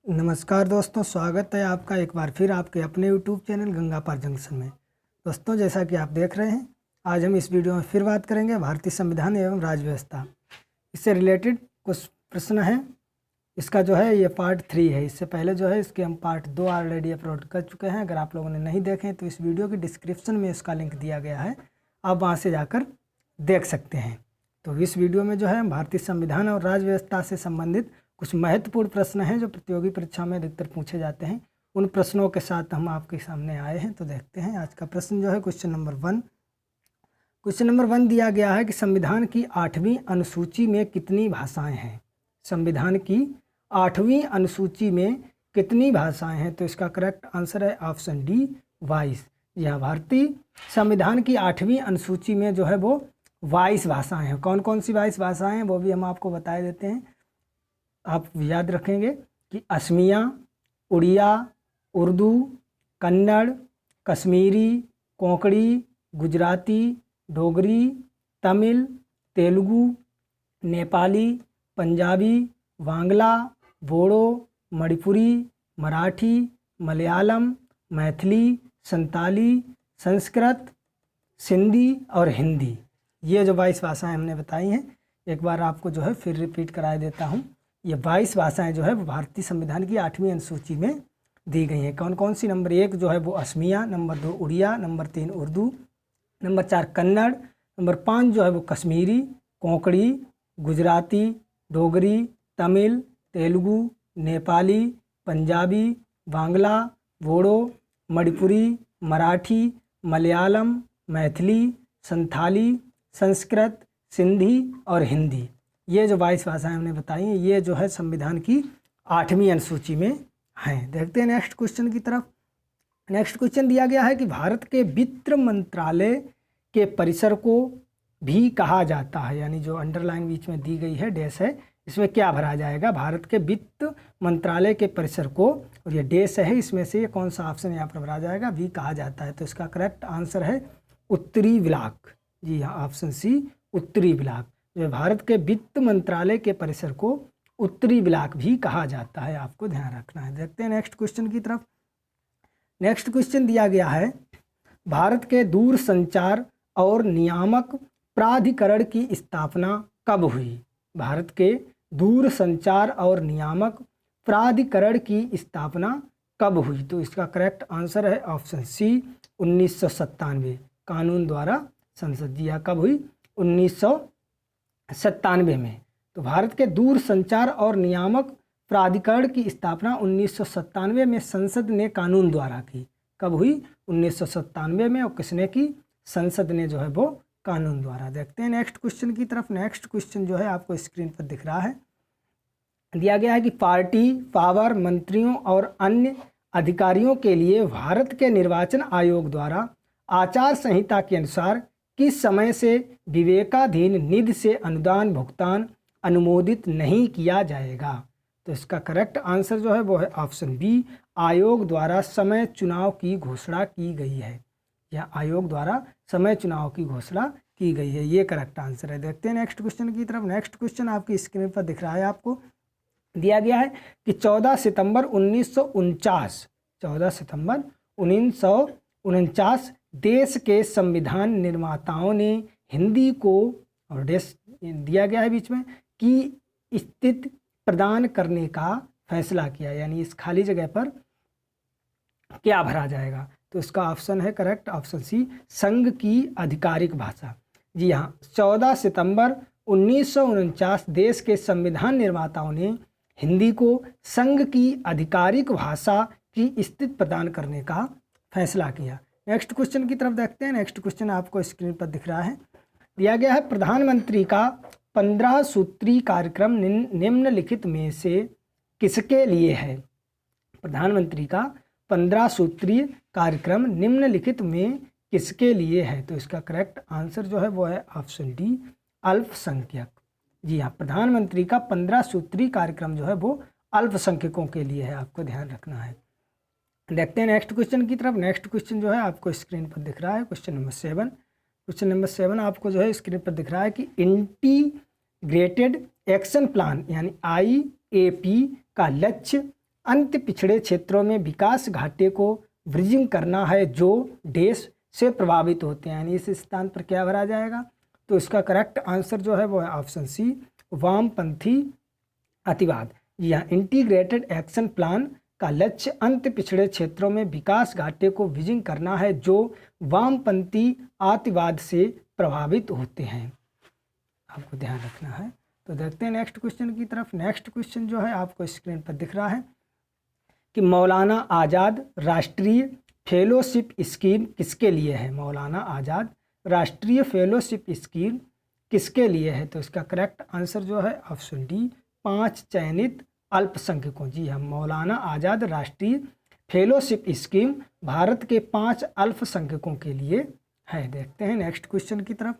नमस्कार दोस्तों, स्वागत है आपका एक बार फिर आपके अपने यूट्यूब चैनल गंगा पार जंक्शन में। दोस्तों, जैसा कि आप देख रहे हैं, आज हम इस वीडियो में फिर बात करेंगे भारतीय संविधान एवं राज्य व्यवस्था। इससे रिलेटेड कुछ प्रश्न हैं। इसका जो है ये पार्ट 3 है। इससे पहले जो है इसके हम पार्ट 2 ऑलरेडी अपलोड कर चुके हैं। अगर आप लोगों ने नहीं देखे तो इस वीडियो की डिस्क्रिप्शन में इसका लिंक दिया गया है, आप वहाँ से जाकर देख सकते हैं। तो इस वीडियो में जो है भारतीय संविधान और राज्य व्यवस्था से संबंधित कुछ महत्वपूर्ण प्रश्न हैं जो प्रतियोगी परीक्षा में अधिकतर पूछे जाते हैं। उन प्रश्नों के साथ हम आपके सामने आए हैं। तो देखते हैं आज का प्रश्न जो है क्वेश्चन नंबर 1। क्वेश्चन नंबर 1 दिया गया है कि संविधान की 8वीं अनुसूची में कितनी भाषाएं हैं। संविधान की 8वीं अनुसूची में कितनी भाषाएं हैं? तो इसका करेक्ट आंसर है ऑप्शन डी 22। यहाँ भारतीय संविधान की 8वीं अनुसूची में जो है वो 22 भाषाएं हैं। कौन कौन सी 22 भाषाएं हैं वो भी हम आपको बता देते हैं। आप याद रखेंगे कि असमिया, उड़िया, उर्दू, कन्नड़, कश्मीरी, कोंकणी, गुजराती, डोगरी, तमिल, तेलुगु, नेपाली, पंजाबी, बांग्ला, बोडो, मणिपुरी, मराठी, मलयालम, मैथिली, संताली, संस्कृत, सिंधी और हिंदी। ये जो 22 भाषाएं हमने बताई हैं, एक बार आपको जो है फिर रिपीट करा देता हूँ। ये 22 भाषाएं जो है वो भारतीय संविधान की 8वीं अनुसूची में दी गई हैं। कौन कौन सी? नंबर 1 जो है वो Asamiya, number 2 Oriya, number 3 Urdu, number 4 Kannada, number 5 जो है वो कश्मीरी, कोंकणी, गुजराती, डोगरी, तमिल, तेलुगु, नेपाली, पंजाबी, बांग्ला, बोडो, मणिपुरी, मराठी, मलयालम, मैथिली, संथाली, संस्कृत, सिंधी और हिंदी। ये जो 22 भाषाएं हमने बताई हैं, ये जो है संविधान की 8वीं अनुसूची में हैं। देखते हैं नेक्स्ट क्वेश्चन की तरफ। नेक्स्ट क्वेश्चन दिया गया है कि भारत के वित्त मंत्रालय के परिसर को भी कहा जाता है, यानी जो अंडरलाइन बीच में दी गई है डैश है, इसमें क्या भरा जाएगा? भारत के वित्त मंत्रालय के परिसर को, और ये डैश है, इसमें से कौन सा ऑप्शन यहाँ पर भरा जाएगा? भी कहा जाता है। तो इसका करेक्ट आंसर है उत्तरी ब्लॉक। जी हाँ, ऑप्शन सी उत्तरी ब्लॉक। जो भारत के वित्त मंत्रालय के परिसर को उत्तरी ब्लॉक भी कहा जाता है, आपको ध्यान रखना है। देखते हैं नेक्स्ट क्वेश्चन की तरफ। नेक्स्ट क्वेश्चन दिया गया है भारत के दूरसंचार और नियामक प्राधिकरण की स्थापना कब हुई? भारत के दूरसंचार और नियामक प्राधिकरण की स्थापना कब हुई? तो इसका करेक्ट आंसर है ऑप्शन सी 1997 कानून द्वारा संसद। जी हाँ, कब हुई? 1997 में। तो भारत के दूरसंचार और नियामक प्राधिकरण की स्थापना 1997 में संसद ने कानून द्वारा की। कब हुई? 1997 में। और किसने की? संसद ने जो है वो कानून द्वारा। देखते हैं नेक्स्ट क्वेश्चन की तरफ। नेक्स्ट क्वेश्चन जो है आपको स्क्रीन पर दिख रहा है। दिया गया है कि पार्टी पावर मंत्रियों और अन्य अधिकारियों के लिए भारत के निर्वाचन आयोग द्वारा आचार संहिता के अनुसार किस समय से विवेकाधीन निधि से अनुदान भुगतान अनुमोदित नहीं किया जाएगा? तो इसका करेक्ट आंसर जो है वो है ऑप्शन बी, आयोग द्वारा समय चुनाव की घोषणा की गई है। या आयोग द्वारा समय चुनाव की घोषणा की गई है, ये करेक्ट आंसर है। देखते हैं नेक्स्ट क्वेश्चन की तरफ। नेक्स्ट क्वेश्चन आपकी स्क्रीन पर दिख रहा है आपको। दिया गया है कि 14 सितंबर 1949 देश के संविधान निर्माताओं ने हिंदी को, और देश दिया गया है बीच में, की स्थिति प्रदान करने का फैसला किया। यानी इस खाली जगह पर क्या भरा जाएगा? तो इसका ऑप्शन है करेक्ट ऑप्शन सी, संघ की आधिकारिक भाषा। जी हाँ, 14 सितंबर 1949 देश के संविधान निर्माताओं ने हिंदी को संघ की आधिकारिक भाषा की स्थिति प्रदान करने का फैसला किया। नेक्स्ट क्वेश्चन की तरफ देखते हैं। नेक्स्ट क्वेश्चन आपको स्क्रीन पर दिख रहा है। दिया गया है प्रधानमंत्री का 15 सूत्री कार्यक्रम निम्नलिखित में से किसके लिए है? प्रधानमंत्री का 15 सूत्रीय कार्यक्रम निम्नलिखित में किसके लिए है? तो इसका करेक्ट आंसर जो है वो है ऑप्शन डी, अल्पसंख्यक। जी हाँ, प्रधानमंत्री का 15 सूत्रीय कार्यक्रम जो है वो अल्पसंख्यकों के लिए है, आपको ध्यान रखना है। देखते हैं नेक्स्ट क्वेश्चन की तरफ। नेक्स्ट क्वेश्चन जो है आपको स्क्रीन पर दिख रहा है, क्वेश्चन नंबर 7। क्वेश्चन नंबर 7 आपको जो है स्क्रीन पर दिख रहा है कि इंटीग्रेटेड एक्शन प्लान यानी IAP का लक्ष्य अंत पिछड़े क्षेत्रों में विकास घाटे को ब्रिजिंग करना है जो देश से प्रभावित होते हैं, यानी इस स्थान पर क्या भरा जाएगा? तो इसका करेक्ट आंसर जो है वो है ऑप्शन सी, वामपंथी अतिवाद। यह इंटीग्रेटेड एक्शन प्लान का लक्ष्य अंत पिछड़े क्षेत्रों में विकास घाटे को ब्रिजिंग करना है जो वामपंथी अतिवाद से प्रभावित होते हैं, आपको ध्यान रखना है। तो देखते हैं नेक्स्ट क्वेश्चन की तरफ। नेक्स्ट क्वेश्चन जो है आपको स्क्रीन पर दिख रहा है कि मौलाना आज़ाद राष्ट्रीय फेलोशिप स्कीम किसके लिए है? मौलाना आज़ाद राष्ट्रीय फेलोशिप स्कीम किसके लिए है? तो इसका करेक्ट आंसर जो है ऑप्शन डी, 5 चयनित अल्पसंख्यकों। जी हाँ, मौलाना आज़ाद राष्ट्रीय फेलोशिप स्कीम भारत के 5 अल्पसंख्यकों के लिए है। देखते हैं नेक्स्ट क्वेश्चन की तरफ।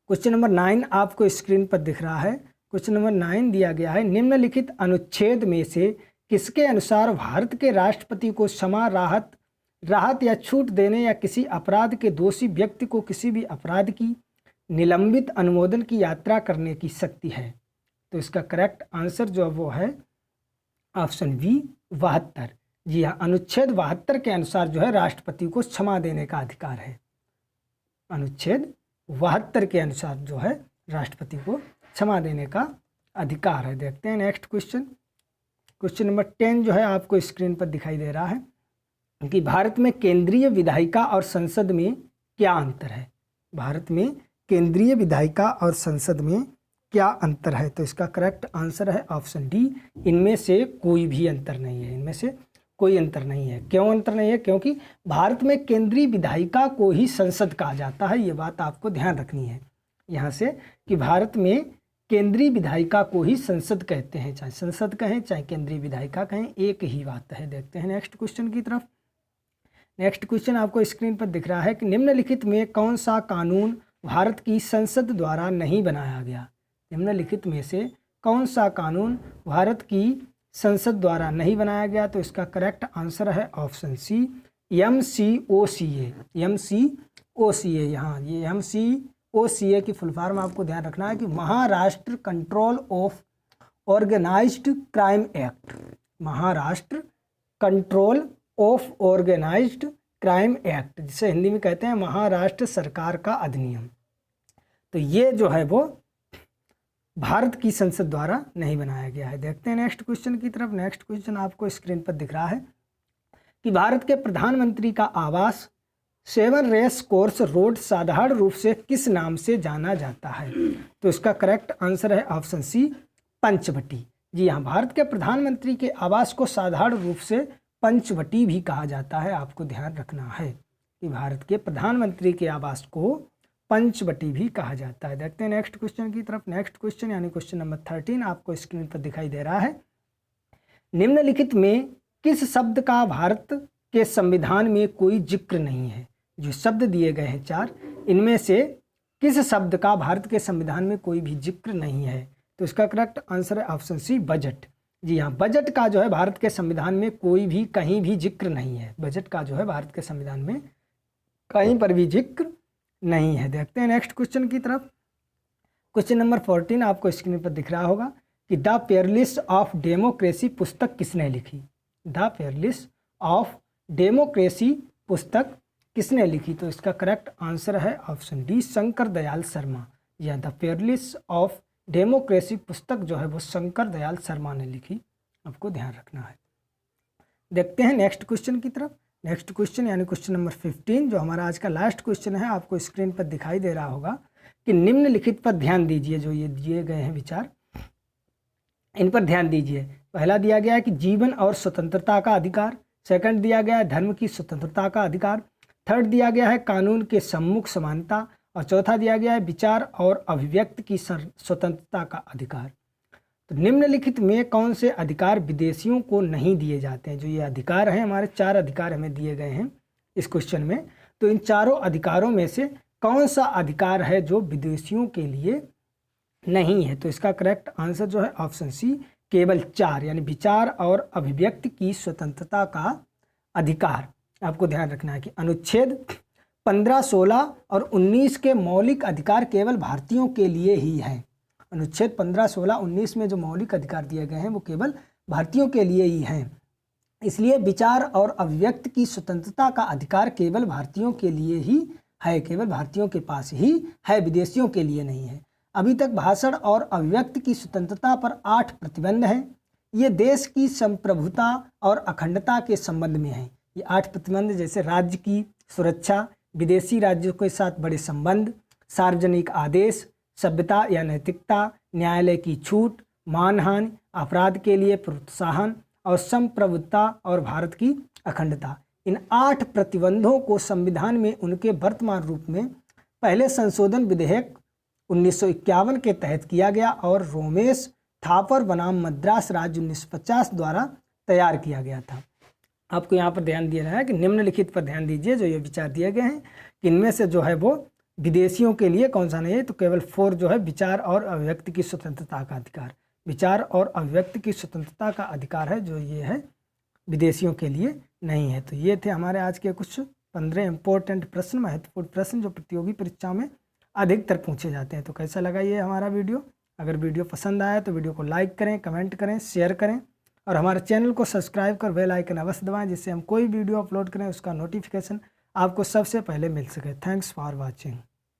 क्वेश्चन नंबर 9 आपको स्क्रीन पर दिख रहा है। क्वेश्चन नंबर 9 दिया गया है, निम्नलिखित अनुच्छेद में से किसके अनुसार भारत के राष्ट्रपति को क्षमा, राहत या छूट देने या किसी अपराध के दोषी व्यक्ति को किसी भी अपराध की निलंबित अनुमोदन की यात्रा करने की शक्ति है? तो इसका करेक्ट आंसर जो वो है ऑप्शन बी, 72। जी हाँ, अनुच्छेद 72 के अनुसार जो है राष्ट्रपति को क्षमा देने का अधिकार है। अनुच्छेद 72 के अनुसार जो है राष्ट्रपति को क्षमा देने का अधिकार है। देखते हैं नेक्स्ट क्वेश्चन। क्वेश्चन नंबर 10 जो है आपको स्क्रीन पर दिखाई दे रहा है कि भारत में केंद्रीय विधायिका और संसद में क्या अंतर है? भारत में केंद्रीय विधायिका और संसद में क्या अंतर है? तो इसका करेक्ट आंसर है ऑप्शन डी, इनमें से कोई भी अंतर नहीं है। इनमें से कोई अंतर नहीं है। क्यों अंतर नहीं है? क्योंकि भारत में केंद्रीय विधायिका को ही संसद कहा जाता है। ये बात आपको ध्यान रखनी है यहाँ से कि भारत में केंद्रीय विधायिका को ही संसद कहते हैं, चाहे संसद कहें चाहे केंद्रीय विधायिका कहें, एक ही बात है। देखते हैं नेक्स्ट क्वेश्चन की तरफ। नेक्स्ट क्वेश्चन आपको स्क्रीन पर दिख रहा है कि निम्नलिखित में कौन सा कानून भारत की संसद द्वारा नहीं बनाया गया? निम्नलिखित में से कौन सा कानून भारत की संसद द्वारा नहीं बनाया गया? तो इसका करेक्ट आंसर है ऑप्शन सी, MCOCA। MCOCA, यहाँ ये MCOCA की फुल फॉर्म आपको ध्यान रखना है कि Maharashtra control of organised crime act. Maharashtra control of organised crime act, जिसे हिंदी में कहते हैं महाराष्ट्र सरकार का अधिनियम। तो ये जो है वो भारत की संसद द्वारा नहीं बनाया गया है। देखते हैं नेक्स्ट क्वेश्चन की तरफ। नेक्स्ट क्वेश्चन आपको स्क्रीन पर दिख रहा है कि भारत के प्रधानमंत्री का आवास 7 रेस कोर्स रोड साधारण रूप से किस नाम से जाना जाता है? तो इसका करेक्ट आंसर है ऑप्शन सी, पंचवटी। जी हाँ, भारत के प्रधानमंत्री के आवास को साधारण रूप से पंचवटी भी कहा जाता है। आपको ध्यान रखना है कि भारत के प्रधानमंत्री के आवास को पंचवटी भी कहा जाता है। देखते हैं नेक्स्ट क्वेश्चन की तरफ। नेक्स्ट क्वेश्चन यानी क्वेश्चन नंबर 13 आपको स्क्रीन पर दिखाई दे रहा है। निम्नलिखित में किस शब्द का भारत के संविधान में कोई जिक्र नहीं है? जो शब्द दिए गए हैं 4, इनमें से किस शब्द का भारत के संविधान में कोई भी जिक्र नहीं है? तो इसका करेक्ट आंसर है ऑप्शन सी, बजट। जी हाँ, बजट का जो है भारत के संविधान में कोई भी कहीं भी जिक्र नहीं है। बजट का जो है भारत के संविधान में कहीं पर भी जिक्र नहीं है। देखते हैं नेक्स्ट क्वेश्चन की तरफ। क्वेश्चन नंबर 14 आपको स्क्रीन पर दिख रहा होगा कि द पेयरलिस्ट ऑफ डेमोक्रेसी पुस्तक किसने लिखी? द पेयरलिस्ट ऑफ डेमोक्रेसी पुस्तक किसने लिखी? तो इसका करेक्ट आंसर है ऑप्शन डी, शंकर दयाल शर्मा। यह द पेयरलिस्ट ऑफ डेमोक्रेसी पुस्तक जो है वो शंकर दयाल शर्मा ने लिखी। आपको ध्यान रखना है। देखते हैं नेक्स्ट क्वेश्चन की तरफ। नेक्स्ट क्वेश्चन यानी क्वेश्चन नंबर 15 जो हमारा आज का लास्ट क्वेश्चन है, आपको स्क्रीन पर दिखाई दे रहा होगा कि निम्नलिखित पर ध्यान दीजिए। जो ये दिए गए हैं विचार, इन पर ध्यान दीजिए। पहला दिया गया है कि जीवन और स्वतंत्रता का अधिकार। सेकंड दिया गया है धर्म की स्वतंत्रता का अधिकार। थर्ड दिया गया है कानून के सम्मुख समानता। और चौथा दिया गया है विचार और अभिव्यक्ति की स्वतंत्रता का अधिकार। तो निम्नलिखित में कौन से अधिकार विदेशियों को नहीं दिए जाते हैं? जो ये अधिकार हैं, हमारे 4 अधिकार हमें दिए गए हैं इस क्वेश्चन में। तो इन चारों अधिकारों में से कौन सा अधिकार है जो विदेशियों के लिए नहीं है? तो इसका करेक्ट आंसर जो है ऑप्शन सी, केवल 4, यानी विचार और अभिव्यक्ति की स्वतंत्रता का अधिकार। आपको ध्यान रखना है कि अनुच्छेद 15, 16 और 19 के मौलिक अधिकार केवल भारतीयों के लिए ही हैं। अनुच्छेद 15, 16, 19 में जो मौलिक अधिकार दिए गए हैं वो केवल भारतीयों के लिए ही हैं। इसलिए विचार और अभिव्यक्ति की स्वतंत्रता का अधिकार केवल भारतीयों के लिए ही है, केवल भारतीयों के पास ही है, विदेशियों के लिए नहीं है। अभी तक भाषण और अभिव्यक्ति की स्वतंत्रता पर 8 प्रतिबंध हैं। ये देश की संप्रभुता और अखंडता के संबंध में हैं। ये 8 प्रतिबंध जैसे राज्य की सुरक्षा, विदेशी राज्यों के साथ बड़े संबंध, सार्वजनिक आदेश, सभ्यता या नैतिकता, न्यायालय की छूट, मानहानि, अपराध के लिए प्रोत्साहन और संप्रभुता और भारत की अखंडता। इन 8 प्रतिबंधों को संविधान में उनके वर्तमान रूप में पहले संशोधन विधेयक 1951 के तहत किया गया और रोमेश थापर बनाम मद्रास राज्य 1950 द्वारा तैयार किया गया था। आपको यहाँ पर ध्यान दिया रहा है कि निम्नलिखित पर ध्यान दीजिए, जो ये विचार दिए गए हैं कि इनमें से जो है वो विदेशियों के लिए कौन सा नहीं है, तो केवल 4 जो है विचार और अभिव्यक्ति की स्वतंत्रता का अधिकार, विचार और अभिव्यक्ति की स्वतंत्रता का अधिकार है, जो ये है विदेशियों के लिए नहीं है। तो ये थे हमारे आज के कुछ 15 इंपॉर्टेंट प्रश्न, महत्वपूर्ण प्रश्न जो प्रतियोगी परीक्षाओं में अधिकतर पूछे जाते हैं। तो कैसा लगा ये हमारा वीडियो? अगर वीडियो पसंद आया तो वीडियो को लाइक करें, कमेंट करें, शेयर करें और हमारे चैनल को सब्सक्राइब कर बेल आइकन अवश्य दबाएं, जिससे हम कोई वीडियो अपलोड करें उसका नोटिफिकेशन आपको सबसे पहले मिल सके। Thanks for watching.